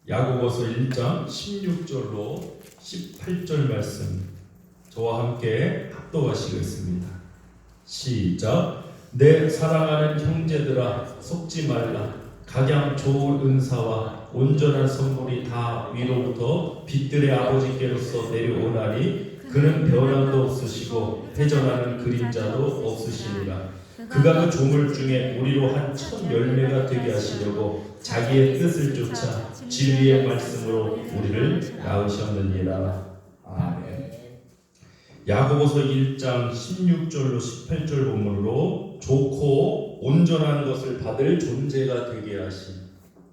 야고보서 1장 16절로 18절 말씀 저와 함께 합독하시겠습니다. 시작. 내 사랑하는 형제들아 속지 말라. 각양 좋은 은사와 온전한 선물이 다 위로부터 빛들의 아버지께로서 내려오나니 그는 변함도 없으시고 회전하는 그림자도 없으시니라. 그가 그 조물 중에 우리로 한 첫 열매가 되게 하시려고 자기의 뜻을 쫓아 진리의 말씀으로 우리를 낳으셨느니라. 아멘. 야고보서 1장 16절로 18절 본문으로 좋고 온전한 것을 받을 존재가 되게 하심.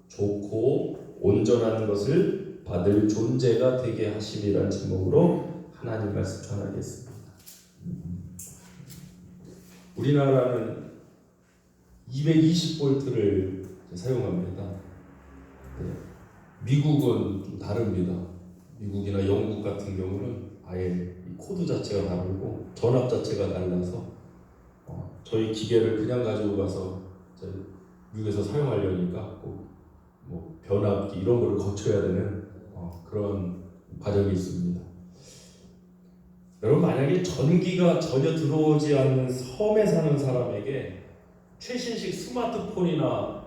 좋고 온전한 것을 받을 존재가 되게 하심이라는 제목으로 하나님 말씀 전하겠습니다. 우리나라는 220볼트를 사용합니다. 미국은 좀 다릅니다. 미국이나 영국 같은 경우는 아예 코드 자체가 다르고 전압 자체가 달라서 저희 기계를 그냥 가지고 가서 미국에서 사용하려니까 꼭 뭐 변압기 이런 거를 거쳐야 되는 그런 과정이 있습니다. 여러분, 만약에 전기가 전혀 들어오지 않는 섬에 사는 사람에게 최신식 스마트폰이나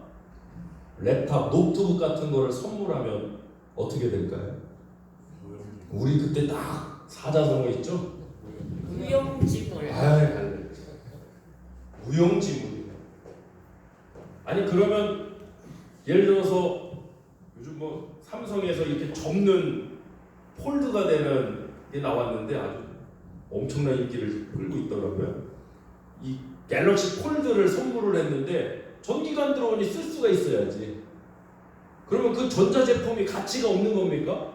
랩탑, 노트북 같은 거를 선물하면 어떻게 될까요? 우리 그때 딱 사자성어 있죠? 무용지물. 무용지물. 아니 그러면 예를 들어서 요즘 뭐 삼성에서 이렇게 접는 폴드가 되는 게 나왔는데 아주 엄청난 인기를 끌고 있더라고요. 이 갤럭시 폴드를 선물을 했는데 전기가 안 들어오니 쓸 수가 있어야지. 그러면 그 전자제품이 가치가 없는 겁니까?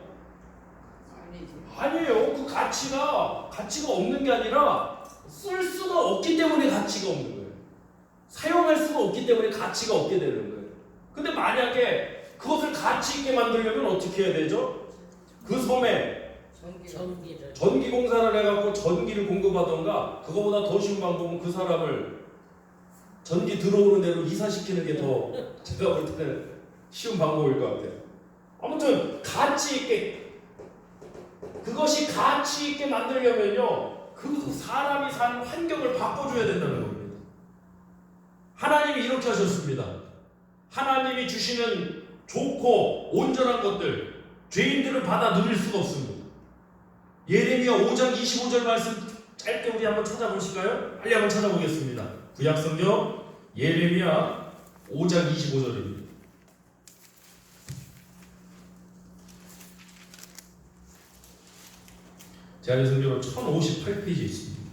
아니에요. 그 가치가 없는 게 아니라 쓸 수가 없기 때문에 가치가 없는 거예요. 사용할 수가 없기 때문에 가치가 없게 되는 거예요. 근데 만약에 그것을 가치 있게 만들려면 어떻게 해야 되죠? 그 섬에 전기공사를 해갖고 전기를 공급하던가, 그거보다 더 쉬운 방법은 그 사람을 전기 들어오는 대로 이사시키는 게 더 제가 볼 때는 쉬운 방법일 것 같아요. 아무튼 가치 있게, 그것이 가치 있게 만들려면요 그 사람이 사는 환경을 바꿔줘야 된다는 겁니다. 하나님이 이렇게 하셨습니다. 하나님이 주시는 좋고 온전한 것들, 죄인들은 받아 누릴 수가 없습니다. 예레미야 5장 25절 말씀 짧게 우리 한번 찾아보실까요? 빨리 한번 찾아보겠습니다. 구약성경 예레미야 5장 25절입니다. 제 안에 성경은 1058페이지 있습니다.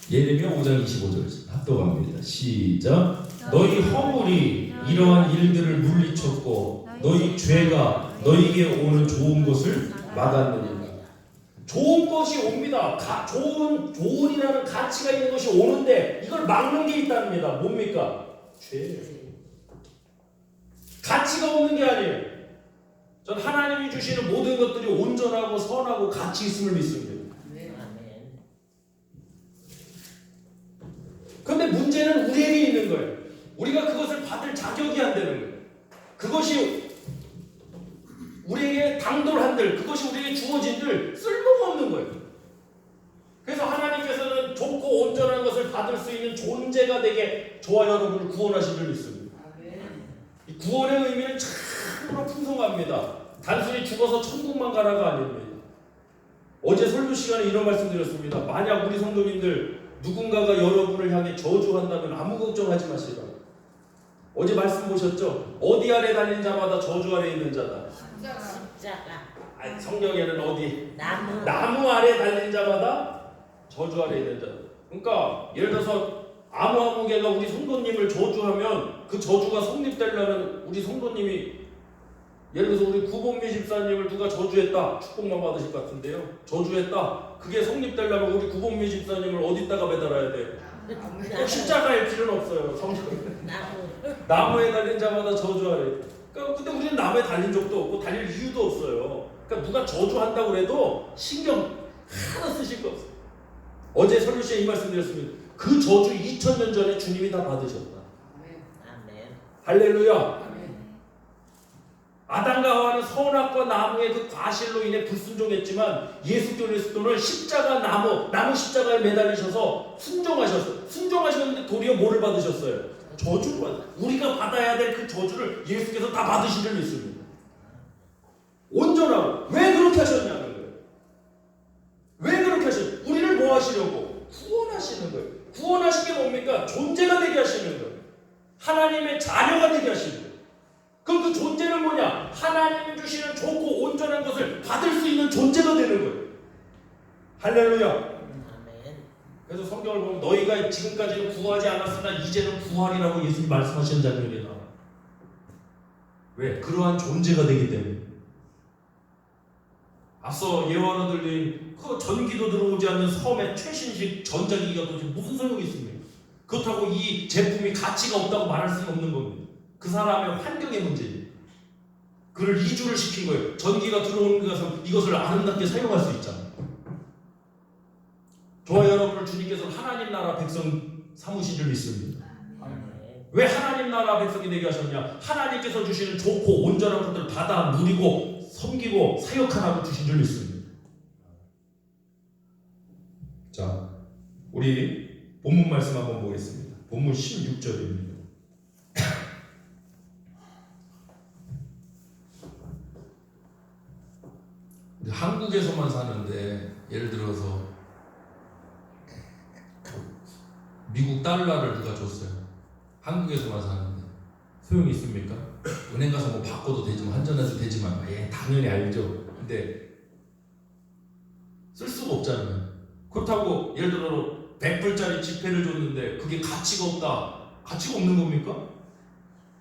예레미야 5장 25절 합독합니다. 시작. 너희 허물이 이러한 일들을 물리쳤고 너희 죄가 너희에게 오는 좋은 것을 막았느니라. 좋은 것이 옵니다. 좋은이라는 가치가 있는 것이 오는데 이걸 막는 게 있답니다. 뭡니까? 죄. 가치가 없는 게 아니에요. 전 하나님이 주시는 모든 것들이 온전하고 선하고 가치 있음을 믿습니다. 그런데 문제는 우리에게 있는 거예요. 우리가 그것을 받을 자격이 안 되는 거예요. 그것이 우리에게 당돌한들, 그것이 우리에게 주어진들 쓸모가 없는 거예요. 그래서 하나님께서는 좋고 온전한 것을 받을 수 있는 존재가 되게 저와 여러분을 구원하신 줄 믿습니다. 이 구원의 의미는 참으로 풍성합니다. 단순히 죽어서 천국만 가라가 아닙니다. 어제 설교 시간에 이런 말씀 드렸습니다. 만약 우리 성도님들 누군가가 여러분을 향해 저주한다면 아무 걱정하지 마시라. 어제 말씀 보셨죠? 어디 아래 달린 자마다 저주 아래 있는 자다. 십자가. 아니, 성경에는 어디? 나무 아래 달린 자마다 저주 아래 있는 자다. 그러니까 예를 들어서 아무개가 우리 성도님을 저주하면 그 저주가 성립되려면 우리 성도님이, 예를 들어서 우리 구본미 집사님을 누가 저주했다, 축복만 받으실 것 같은데요, 저주했다, 그게 성립되려면 우리 구본미 집사님을 어디다가 매달아야 돼요? 십자가일 필요는 없어요. 성경은 나무에 달린 자마다 저주하래. 그러니까 근데 우리는 나무에 달린 적도 없고 달릴 이유도 없어요. 그러니까 누가 저주한다고 해도 신경 하나 쓰실 거 없어요. 어제 설교 시간에 이 말씀 드렸습니다. 그 저주 2000년 전에 주님이 다 받으셨다. 아멘. 할렐루야. 아담과 하와는 선악과 나무의 그 과실로 인해 불순종했지만 예수 그리스도는 십자가 나무 십자가에 매달리셔서 순종하셨는데 도리어 뭐를 받으셨어요? 저주를 우리가 받아야 될 그 저주를 예수께서 다 받으신 줄 믿습니다. 온전하고. 왜 그렇게 하셨냐는 거예요. 왜 그렇게 하셨어요? 우리를 뭐 하시려고? 구원하시는 거예요. 구원하신 게 뭡니까? 존재가 되게 하시는 거예요. 하나님의 자녀가 되게 하시는 거예요. 그럼 그 존재는 뭐냐? 하나님이 주시는 좋고 온전한 것을 받을 수 있는 존재가 되는 거예요. 할렐루야. 아멘. 그래서 성경을 보면 너희가 지금까지는 구하지 않았으나 이제는 구하리라고 예수님이 말씀하시는 장면이 나와. 왜? 그러한 존재가 되기 때문에. 앞서 예언을 들린 그 전기도 들어오지 않는 섬의 최신식 전자기기가 도대체 무슨 소용이 있습니까? 그렇다고 이 제품이 가치가 없다고 말할 수는 없는 겁니다. 그 사람의 환경의 문제입니다. 그를 이주를 시킨 거예요. 전기가 들어오는 것은 이것을 아름답게 사용할 수 있잖아요. 저와 여러분을 주님께서 하나님 나라 백성 삼으신 줄 믿습니다. 왜 하나님 나라 백성이 되게 하셨냐? 하나님께서 주시는 좋고 온전한 것들을 받아 누리고 섬기고 사역하라고 주신 줄 믿습니다. 자, 우리 본문 말씀 한번 보겠습니다. 본문 16절입니다. 한국에서만 사는데 예를 들어서 미국 달러를 누가 줬어요. 한국에서만 사는데 소용이 있습니까? 은행 가서 뭐 바꿔도 되지만 환전해도 되지만 당연히 알죠. 근데 쓸 수가 없잖아요. 그렇다고 예를 들어 100불짜리 지폐를 줬는데 그게 가치가 없다. 가치가 없는 겁니까?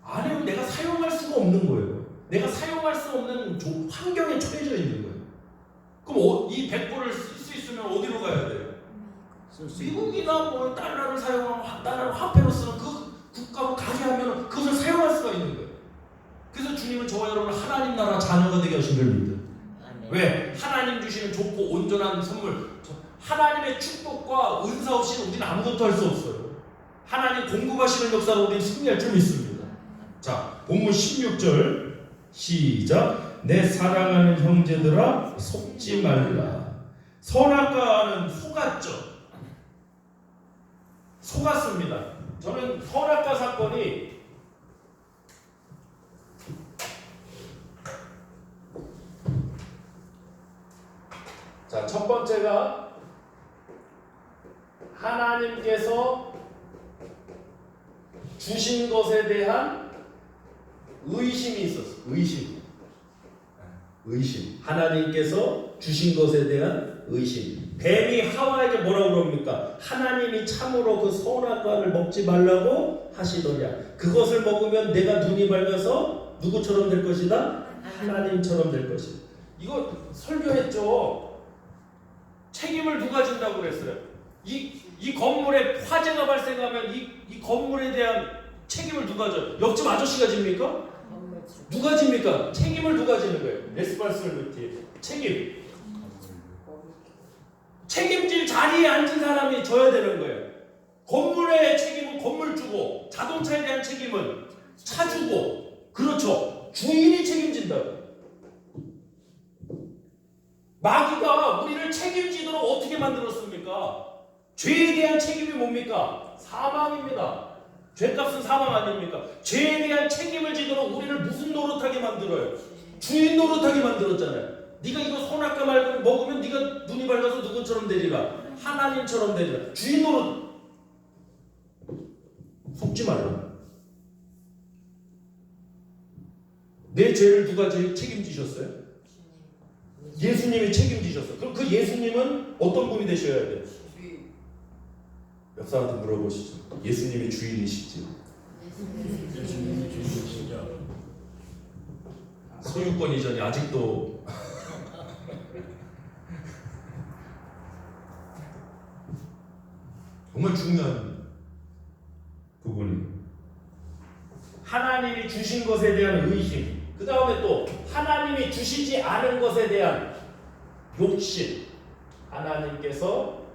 아니요. 내가 사용할 수가 없는 거예요. 내가 사용할 수 없는 환경에 처해져 있는 거예요. 그럼 이 100불을 쓸 수 있으면 어디로 가야 돼요? 미국이나 뭐 달러를 사용하면 달러를 화폐로 쓰는 그 국가로 가게 하면 그것을 사용할 수가 있는 거예요. 그래서 주님은 저와 여러분을 하나님 나라 자녀가 되게 하신 줄 믿어요. 왜? 하나님 주시는 좋고 온전한 선물, 하나님의 축복과 은사 없이는 우리는 아무것도 할 수 없어요. 하나님 공급하시는 역사로 우리는 승리할 줄 믿습니다. 자, 본문 16절 시작. 내 사랑하는 형제들아 속지 말라. 선악과는 속았죠. 속았습니다. 저는 선악과 사건이 자, 첫 번째가 하나님께서 주신 것에 대한 의심이 있었어요. 의심. 하나님께서 주신 것에 대한 의심. 뱀이 하와에게 뭐라고 그럽니까? 하나님이 참으로 그 선악과를 먹지 말라고 하시더냐. 그것을 먹으면 내가 눈이 밝아서 누구처럼 될 것이다? 하나님처럼 될 것이다. 이거 설교했죠. 책임을 누가 진다고 그랬어요? 이 건물에 화재가 발생하면 이 건물에 대한 책임을 누가 져요? 옆집 아저씨가 집니까? 누가 집니까? 책임을 누가 지는 거예요? 레스파스빌리티. 책임질 자리에 앉은 사람이 져야 되는 거예요. 건물의 책임은 건물주고, 자동차에 대한 책임은 차주고, 그렇죠. 주인이 책임진다고. 마귀가 우리를 책임지도록 어떻게 만들었습니까? 죄에 대한 책임이 뭡니까? 사망입니다. 죄값은 사망 아닙니까? 죄에 대한 책임을 지도록 우리를 무슨 노릇하게 만들어요? 주인 노릇하게 만들었잖아요. 네가 이거 선악과 말고 먹으면 네가 눈이 밝아서 누구처럼 되리라. 하나님처럼 되리라. 주인 노릇. 속지 말라. 내 죄를 누가 책임지셨어요? 예수님이 책임지셨어요. 그럼 그 예수님은 어떤 분이 되셔야 돼요? 옆 사람한테 물어보시죠. 예수님이 주인이시지요? 예수님이 주인이시죠. 소유권 이전이 아직도 정말 중요한 부분이 하나님이 주신 것에 대한 의심, 그 다음에 또 하나님이 주시지 않은 것에 대한 욕심. 하나님께서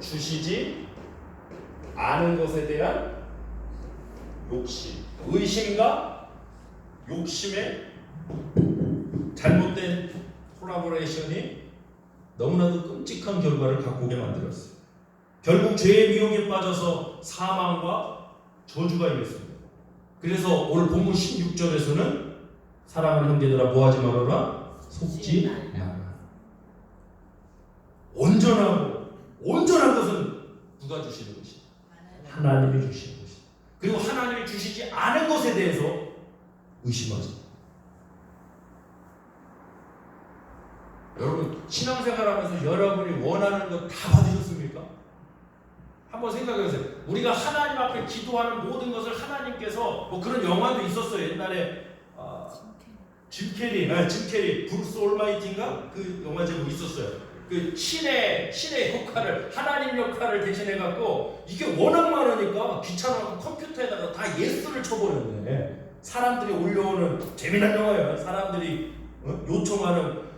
주시지 않은 것에 대한 욕심, 의심과 욕심의 잘못된 콜라보레이션이 너무나도 끔찍한 결과를 갖고 오게 만들었어요. 결국 죄의 미혹에 빠져서 사망과 저주가 임했습니다. 그래서 오늘 본문 16절에서는 사랑하는 형제들아 뭐하지 말아라? 속지 말라. 온전한 것은 누가 주시는 것이다? 하나님이 주시는 것이다. 그리고 하나님이 주시지 않은 것에 대해서 의심하지. 여러분 신앙생활하면서 여러분이 원하는 거 다 받으셨습니까? 한번 생각해보세요. 우리가 하나님 앞에 기도하는 모든 것을 하나님께서 뭐 그런 영화도 있었어요. 옛날에 짐 캐리 브루스 올마이티인가 그 영화 제목 있었어요. 그 신의 역할을 하나님 역할을 대신해 갖고 이게 워낙 많으니까 귀찮아서 컴퓨터에다가 다 예스를 쳐버렸네. 사람들이 올려오는 재미난 영화예요. 사람들이 요청하는.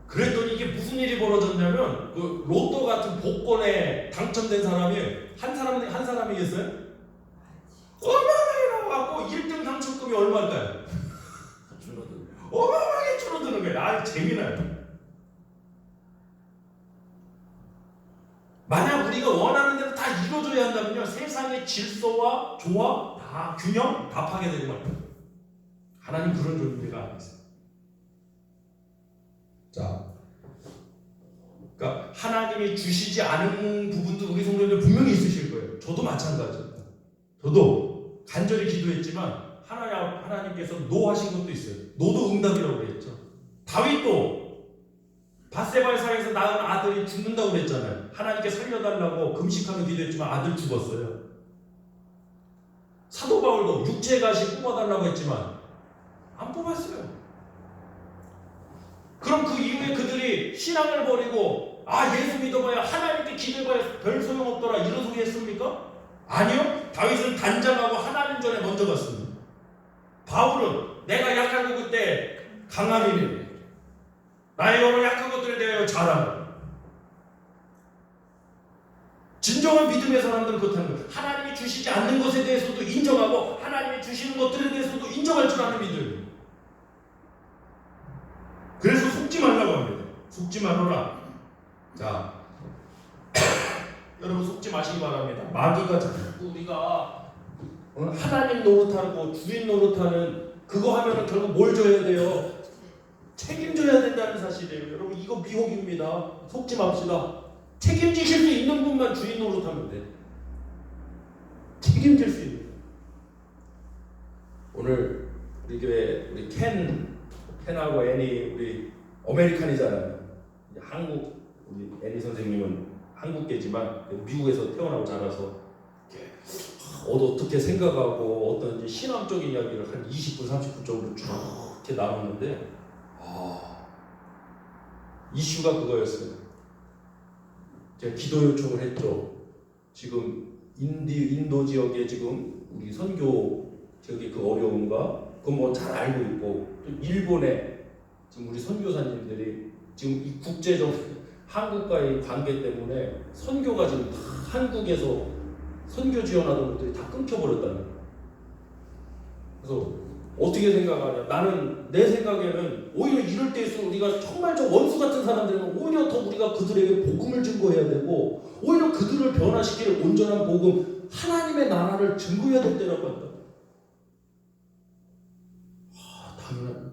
그랬더니 이게 무슨 일이 벌어졌냐면 그 로또 같은 복권에 당첨된 사람이 한 사람이겠어요? 어마어마하게 나와갖고 1등 당첨금이 얼마일까요? 어마어마하게 줄어드는 거예요. 아, 재미나요. 만약 우리가 원하는 대로 다 이루어져야 한다면요, 세상의 질서와 조화, 다 균형 다 파괴되고 말 거예요. 하나님 그런 존재가 아니세요. 자, 그러니까 하나님이 주시지 않은 부분도 우리 성도님들 분명히 있으실 거예요. 저도 마찬가지입니다. 저도 간절히 기도했지만 하나님께서 노 하신 것도 있어요. 노도 응답이라고 그랬죠. 다윗도 밧세바의 사이에서 낳은 아들이 죽는다고 그랬잖아요. 하나님께 살려달라고 금식하며 기도했지만 아들 죽었어요. 사도 바울도 육체 가시 뽑아달라고 했지만 안 뽑았어요. 그럼 그 이후에 그들이 신앙을 버리고 예수 믿어봐야 하나님께 기도해봐야 별 소용없더라 이런 소리 했습니까? 아니요. 다윗은 단장하고 하나님 전에 먼저 갔습니다. 바울은 내가 약한 거 그때 강함이네. 나의 여러 약한 것들에 대하여 잘하는. 진정한 믿음의 사람들은 그렇다는 거예요. 하나님이 주시지 않는 것에 대해서도 인정하고 하나님이 주시는 것들에 대해서도 인정할 줄 아는 믿음. 그래서 속지 말라고 합니다. 속지 말아라. 자, 여러분 속지 마시기 바랍니다. 마귀가 자꾸 우리가 하나님 노릇하고 주인 노릇하는 그거 하면은 결국 뭘 줘야 돼요? 책임져야 된다는 사실이에요. 여러분 이거 미혹입니다. 속지 맙시다. 책임지실 수 있는 분만 주인 노릇하면 돼. 책임질 수 있는. 오늘 우리 교회 우리 켄하고 애니 우리 아메리칸이잖아요. 한국 우리 애니 선생님은 한국계지만 미국에서 태어나고 자라서 어떻게 생각하고 어떤 이제 신앙적인 이야기를 한 20분 30분 정도 쭉 이렇게 나눴는데 이슈가 그거였어요. 제가 기도 요청을 했죠. 지금 인도 지역에 지금 우리 선교 지역의 그 어려움과 그건 뭐 잘 알고 있고 또 일본에 지금 우리 선교사님들이 지금 이 국제적 한국과의 관계 때문에 선교가 지금 다 한국에서 선교 지원하던 것들이 다 끊겨버렸다는 거예요. 그래서 어떻게 생각하냐? 나는 내 생각에는 오히려 이럴 때일수록 우리가 정말 저 원수 같은 사람들은 오히려 더 우리가 그들에게 복음을 증거해야 되고 오히려 그들을 변화시킬 온전한 복음 하나님의 나라를 증거해야 될 때라고 한다. 당연한.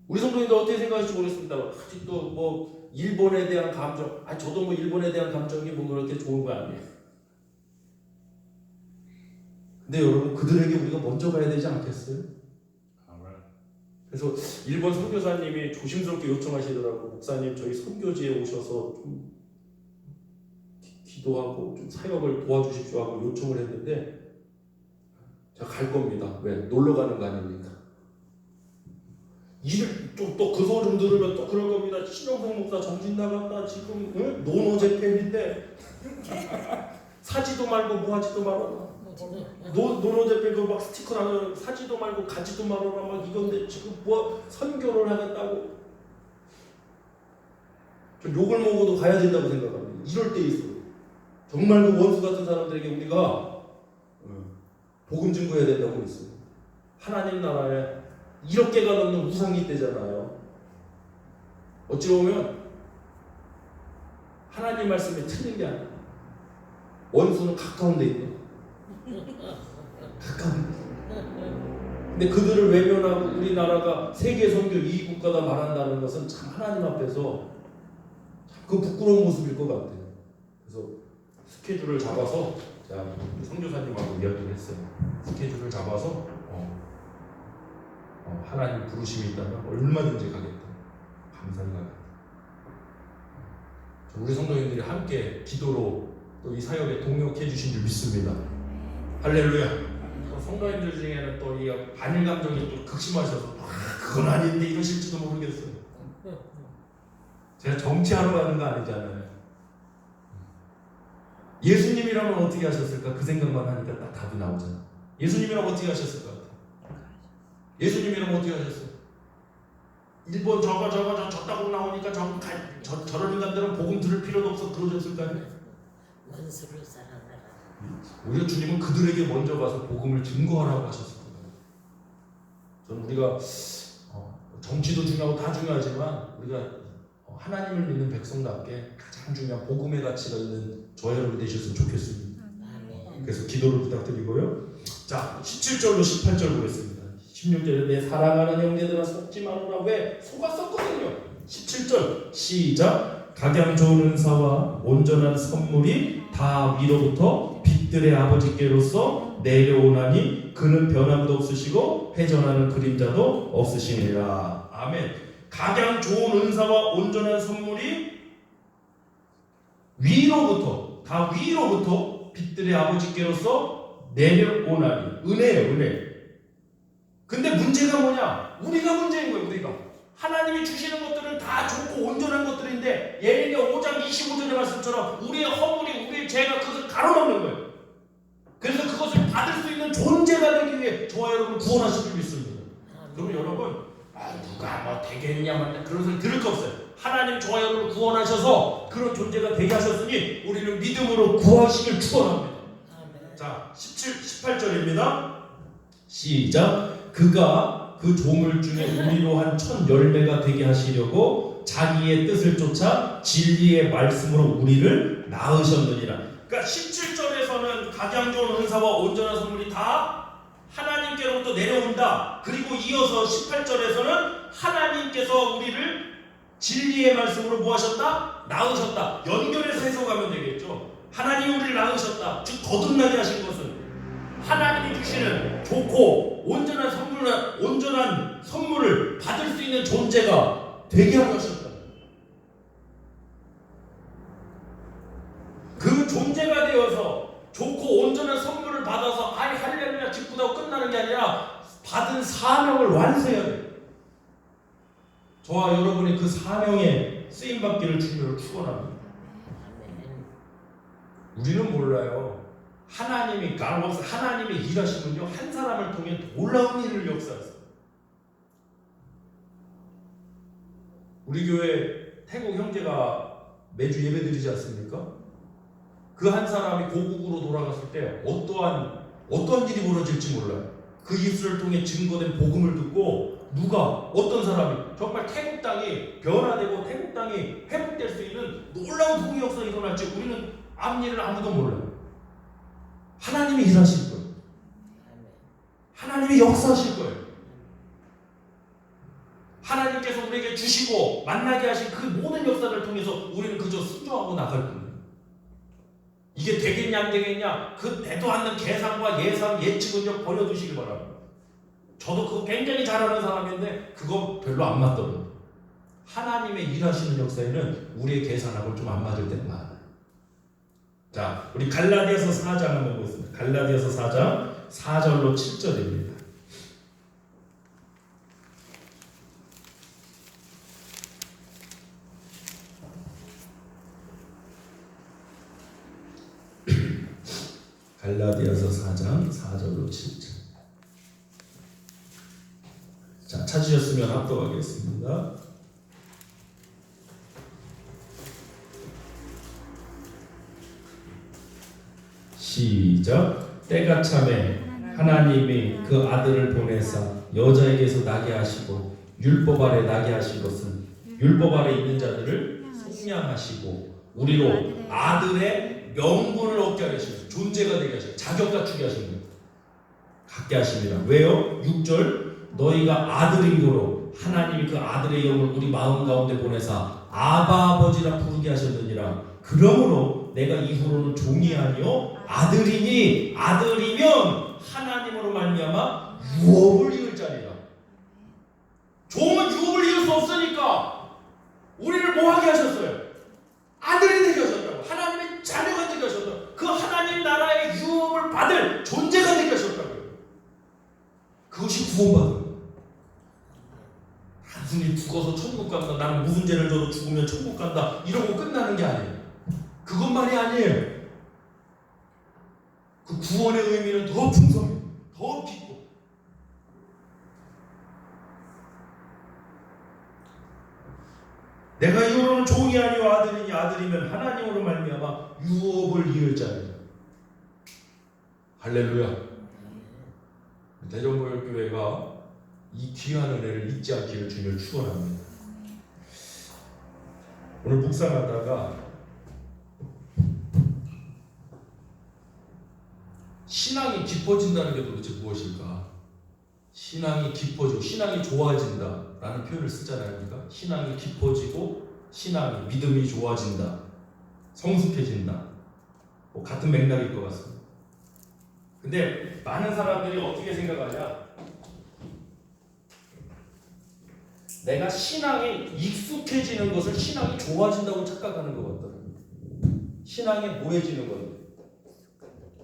우리 성도님들 어떻게 생각하실지 모르겠습니다. 아직도 뭐 일본에 대한 감정, 저도 뭐 일본에 대한 감정이 뭐 그렇게 좋은 거 아니에요. 근데 여러분 그들에게 우리가 먼저 가야 되지 않겠어요? 그래서 일본 선교사님이 조심스럽게 요청하시더라고. 목사님 저희 선교지에 오셔서 좀 기도하고 좀 사역을 도와주십시오 하고 요청을 했는데 제가 갈 겁니다. 왜? 놀러 가는 거 아닙니까? 일을 또 그 소리 들으면 또 그럴 겁니다. 신영성 목사 정신 나갔다 지금 노노재팬인데 사지도 말고 뭐 하지도 말아라. 노노재팬 그 막 스티커라는 사지도 말고 가지도 말아라 막 이건데 지금 뭐 선교를 하겠다고. 좀 욕을 먹어도 가야 된다고 생각합니다. 이럴 때 있어. 정말 그 원수 같은 사람들에게 우리가 복음 증거해야 된다고 했어요. 하나님 나라에 1억 개가 넘는 우상이 때잖아요. 어찌 보면 하나님 말씀에 틀린 게 아니야. 원수는 가까운 데 있대. 가까운 데. 근데 그들을 외면하고 우리나라가 세계 선교 2위 국가다 말한다는 것은 참 하나님 앞에서 참 그 부끄러운 모습일 것 같아요. 그래서 스케줄을 잡아서 제가 우리 선교사님하고 이야기를 했어요. 스케줄을 잡아서 하나님 부르심이 있다면 얼마든지 가겠다. 감사히 가겠다. 우리 성도님들이 함께 기도로 또 이 사역에 동역해 주신 줄 믿습니다. 할렐루야. 성도님들 중에는 또 이 반일 감정이 또 극심하셔서 그건 아닌데 이러실지도 모르겠어요. 제가 정치하러 가는 거 아니잖아요. 예수님이라면 어떻게 하셨을까? 그 생각만 하니까 딱 답이 나오잖아. 예수님이라면 어떻게 하셨을 것 같아? 예수님이라면 어떻게 하셨어요? 일본 저따구 나오니까 저런 인간들은 복음 들을 필요도 없어 그러셨을까요? 원수를 사랑하라. 우리가 주님은 그들에게 먼저 가서 복음을 증거하라고 하셨을 거예요. 저는 우리가 정치도 중요하고 다 중요하지만 우리가 하나님을 믿는 백성답게 가장 중요한 복음의 가치가 있는 저와 여러분이 되셨으면 좋겠습니다. 그래서 기도를 부탁드리고요. 자, 17절로 18절 보겠습니다. 16절에 내 사랑하는 형제들아 속지 말아라. 왜? 속았었거든요. 17절 시작. 각양 좋은 은사와 온전한 선물이 다 위로부터 빛들의 아버지께로서 내려오나니 그는 변함도 없으시고 회전하는 그림자도 없으시니라. 아멘. 각양 좋은 은사와 온전한 선물이 위로부터 다 위로부터 빛들의 아버지께로서 내려오나니. 은혜예요, 은혜. 근데 문제가 뭐냐? 우리가 문제인 거예요. 우리가 하나님이 주시는 것들은 다 좋고 온전한 것들인데 예레미야 5장 25절의 말씀처럼 우리의 허물이 우리의 죄가 그것을 가로막는 거예요. 그래서 그것을 받을 수 있는 존재가 되기 위해 저와 여러분을 구원하실 줄 믿습니다. 그러면 여러분 누가 뭐 되겠냐 그런 소리 들을 거 없어요. 하나님 저와 여러분을 구원하셔서 그런 존재가 되게 하셨으니 우리는 믿음으로 구하시길 축원합니다. 자, 18절입니다. 시작. 그가 그 조물 중에 우리로 한 1000열매가 되게 하시려고 자기의 뜻을 쫓아 진리의 말씀으로 우리를 낳으셨느니라. 그러니까 17절에서는 각양 좋은 은사와 온전한 선물이 다 하나님께로부터 내려온다. 그리고 이어서 18절에서는 하나님께서 우리를 진리의 말씀으로 뭐 하셨다? 낳으셨다. 연결해서 해석하면 되겠죠. 하나님이 우리를 낳으셨다. 즉 거듭나게 하신 것은 하나님이 주시는 좋고 온전한 선물을 받을 수 있는 존재가 되게 하셨다. 그 존재가 되어서 좋고 온전한 선물을 받아서 할렐루야 기쁘다고 끝나는 게 아니라 받은 사명을 완수해야 돼요. 저와 여러분이 그 사명에 쓰임받기를 주님으로 축원합니다. 우리는 몰라요. 하나님이 일하시면요 한 사람을 통해 놀라운 일을 역사하세요. 우리 교회 태국 형제가 매주 예배드리지 않습니까? 그 한 사람이 고국으로 돌아갔을 때 어떠한 일이 벌어질지 몰라요. 그 입술을 통해 증거된 복음을 듣고 어떤 사람이 정말 태국 땅이 변화되고 태국 땅이 회복될 수 있는 놀라운 복음의 역사가 일어날지 우리는 앞일을 아무도 몰라요. 하나님이 일하실 거예요. 하나님이 역사하실 거예요. 하나님께서 우리에게 주시고 만나게 하신 그 모든 역사를 통해서 우리는 그저 순종하고 나갈 거예요. 이게 되겠냐 안 되겠냐 그 되도 않는 계산과 예상 예측은요 버려두시기 바랍니다. 저도 그거 굉장히 잘하는 사람인데 그거 별로 안 맞더라고요. 하나님의 일하시는 역사에는 우리의 계산하고 좀 안 맞을 때가 많아요. 자, 우리 갈라디아서 4장 한번 보겠습니다. 갈라디아서 4장 4절로 7절입니다. 갈라디아서 4장 4절로 7절. 자, 찾으셨으면 합독하겠습니다. 시작. 때가 참에 하나님이 그 아들을 보내사 여자에게서 나게 하시고 율법 아래 나게 하신 것은 율법 아래 있는 자들을 속량하시고 우리로 아들의 명분을 얻게 하시고 존재가 되게 하시고 자격 갖추게 하신 거예요. 갖게 하십니다. 왜요? 6절 너희가 아들인 거로 하나님이 그 아들의 영을 우리 마음 가운데 보내사 아바 아버지라 부르게 하셨느니라. 그러므로 내가 이후로는 종이 아니요 아들이니 아들이면 하나님으로 말미암아 유업을 이을 자리라. 종은 유업을 이을 수 없으니까 우리를 뭐하게 하셨어요? 아들이 되게 하셨다고. 하나님의 자녀가 되게 하셨다고. 그 하나님 나라의 유업을 받을 존재가 되게 하셨다고요. 그것이 구원받은 거예요. 단순히 죽어서 천국 간다, 나는 무슨 죄를 져도 죽으면 천국 간다 이러고 끝나는 게 아니에요. 그것만이 아니에요. 그 구원의 의미는 더 풍성해요. 더 깊고. 내가 이후로는 종이 아니요 아들이니 아들이면 하나님으로 말미암아 유업을 이을 자리라. 할렐루야. 대전보혈교회가 이 귀한 은혜를 잊지 않기를 주님을 축원합니다. 오늘 묵상하다가 신앙이 깊어진다는 게 도대체 무엇일까? 신앙이 깊어지고 신앙이 좋아진다라는 표현을 쓰잖아요. 그러니까 신앙이 깊어지고 신앙이 믿음이 좋아진다, 성숙해진다. 뭐 같은 맥락일 것 같습니다. 근데 많은 사람들이 어떻게 생각하냐? 내가 신앙에 익숙해지는 것을 신앙이 좋아진다고 착각하는 것 같더라고요. 신앙에 뭐해지는 건데?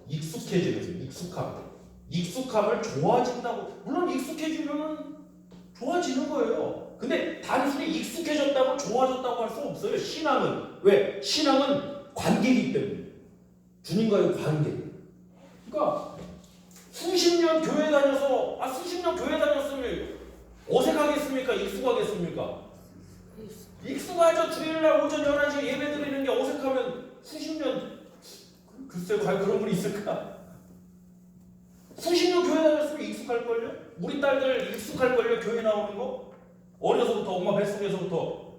익숙해지는 거예요. 익숙함을 좋아진다고. 물론 익숙해지면 좋아지는 거예요. 근데 단순히 익숙해졌다고 좋아졌다고 할 수 없어요. 신앙은. 왜? 신앙은 관계이기 때문에. 주님과의 관계. 그러니까 수십 년 교회 다녀서 수십 년 교회 다녔으면 어색하겠습니까? 익숙하겠습니까? 익숙하죠. 주일날 오전 11시에 예배 드리는 게 어색하면 수십 년 글쎄요. 과연 그런 분이 있을까? 수십 년 교회 다녔으면 익숙할걸요? 우리 딸들 익숙할걸요? 교회 나오는 거? 어려서부터 엄마 뱃속에서부터.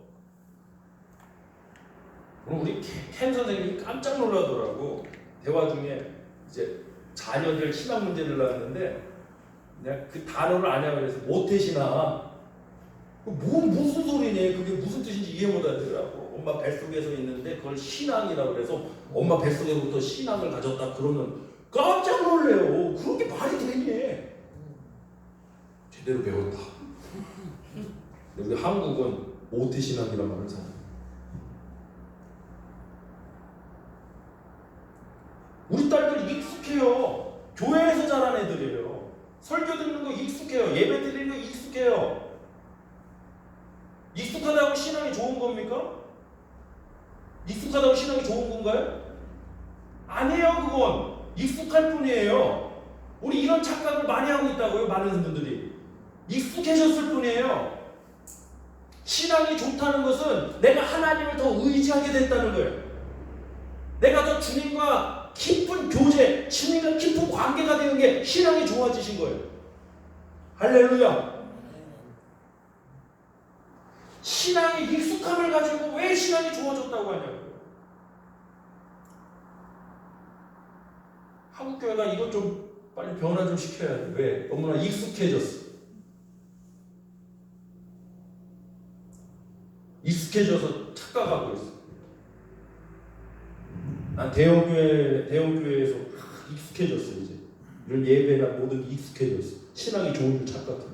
오늘 우리 켄 선생님이 깜짝 놀라더라고. 대화 중에 이제 자녀들 신앙 문제를 나왔는데 내가 그 단어를 아냐 그래서 모태신앙. 무슨 소리네? 그게 무슨 뜻인지 이해 못 하더라고. 엄마 뱃속에서 있는데 그걸 신앙이라고 그래서 엄마 뱃속에부터 신앙을 가졌다 그러면 깜짝 놀래요. 그렇게 말이 되니? 제대로 배웠다. 우리 한국은 모태신앙이란 말을 사요. 우리 딸들이 익숙해요. 교회에서 자란 애들이에요. 설교 듣는 거 익숙해요. 예배 드리는 거 익숙해요. 익숙하다고 신앙이 좋은 겁니까? 익숙하다고 신앙이 좋은 건가요? 아니에요. 그건 익숙할 뿐이에요. 우리 이런 착각을 많이 하고 있다고요. 많은 분들이 익숙해졌을 뿐이에요. 신앙이 좋다는 것은 내가 하나님을 더 의지하게 됐다는 거예요. 내가 더 주님과 깊은 교제, 주님과 깊은 관계가 되는 게 신앙이 좋아지신 거예요. 할렐루야. 신앙의 익숙함을 가지고 왜 신앙이 좋아졌다고 하냐고요. 한국교회가 이것 좀 빨리 변화 좀 시켜야 돼. 왜? 너무나 익숙해졌어. 익숙해져서 착각하고 있어. 난 대형교회에서 익숙해졌어. 이제 이런 예배나 모든 게 익숙해졌어. 신앙이 좋은 줄 착각해.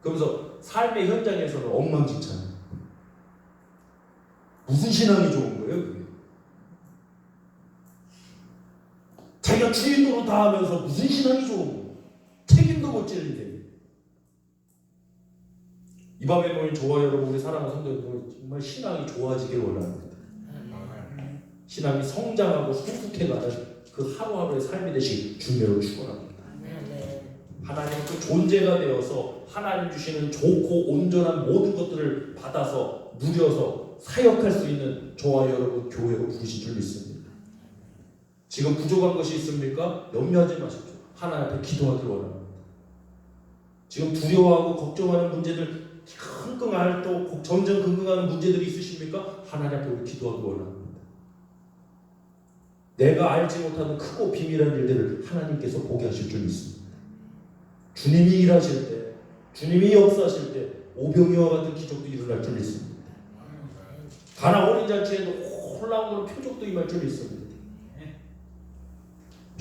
그러면서 삶의 현장에서는 엉망진창. 무슨 신앙이 좋은 거예요, 그게? 자기가 주인으로 다 하면서 무슨 신앙이 좋은 거예요? 책임도 못 지는데. 이 밤에 모인 저와 여러분, 우리 사랑하는 성도 여러분, 정말 신앙이 좋아지길 원합니다. 신앙이 성장하고 성숙해가는 그 하루하루의 삶이 되시길 주님으로 축원합니다. 하나님 그 존재가 되어서 하나님 주시는 좋고 온전한 모든 것들을 받아서 누려서 사역할 수 있는 저와 여러분 교회로 부르신 줄 믿습니다. 지금 부족한 것이 있습니까? 염려하지 마십시오. 하나님 앞에 기도하기를 원합니다. 지금 두려워하고 걱정하는 문제들, 흥흥할 또 전전긍긍하는 문제들이 있으십니까? 하나님 앞에 우리 기도하기를 원합니다. 내가 알지 못하는 크고 비밀한 일들을 하나님께서 보게 하실 줄 믿습니다. 주님이 일하실 때, 주님이 역사하실 때 오병이와 같은 기적도 일어날 줄 믿습니다. 가나 어린 잔치에도 놀라운 표적도 임할 줄 믿습니다.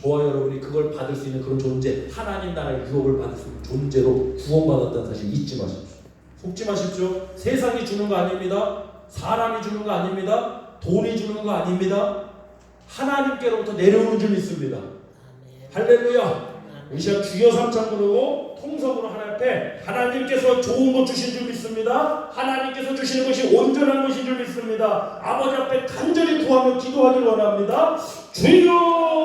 저와 여러분이 그걸 받을 수 있는 그런 존재, 하나님 나라의 유업을 받을 수 있는 존재로 구원받았다는 사실 잊지 마십시오. 속지 마십시오. 세상이 주는 거 아닙니다. 사람이 주는 거 아닙니다. 돈이 주는 거 아닙니다. 하나님께로부터 내려오는 줄 믿습니다. 할렐루야. 이 시간 주여 삼창 부르고 통성으로 하나님 앞에 하나님께서 좋은 것 주신 줄 믿습니다. 하나님께서 주시는 것이 온전한 것인 줄 믿습니다. 아버지 앞에 간절히 구하며 기도하기를 원합니다. 주여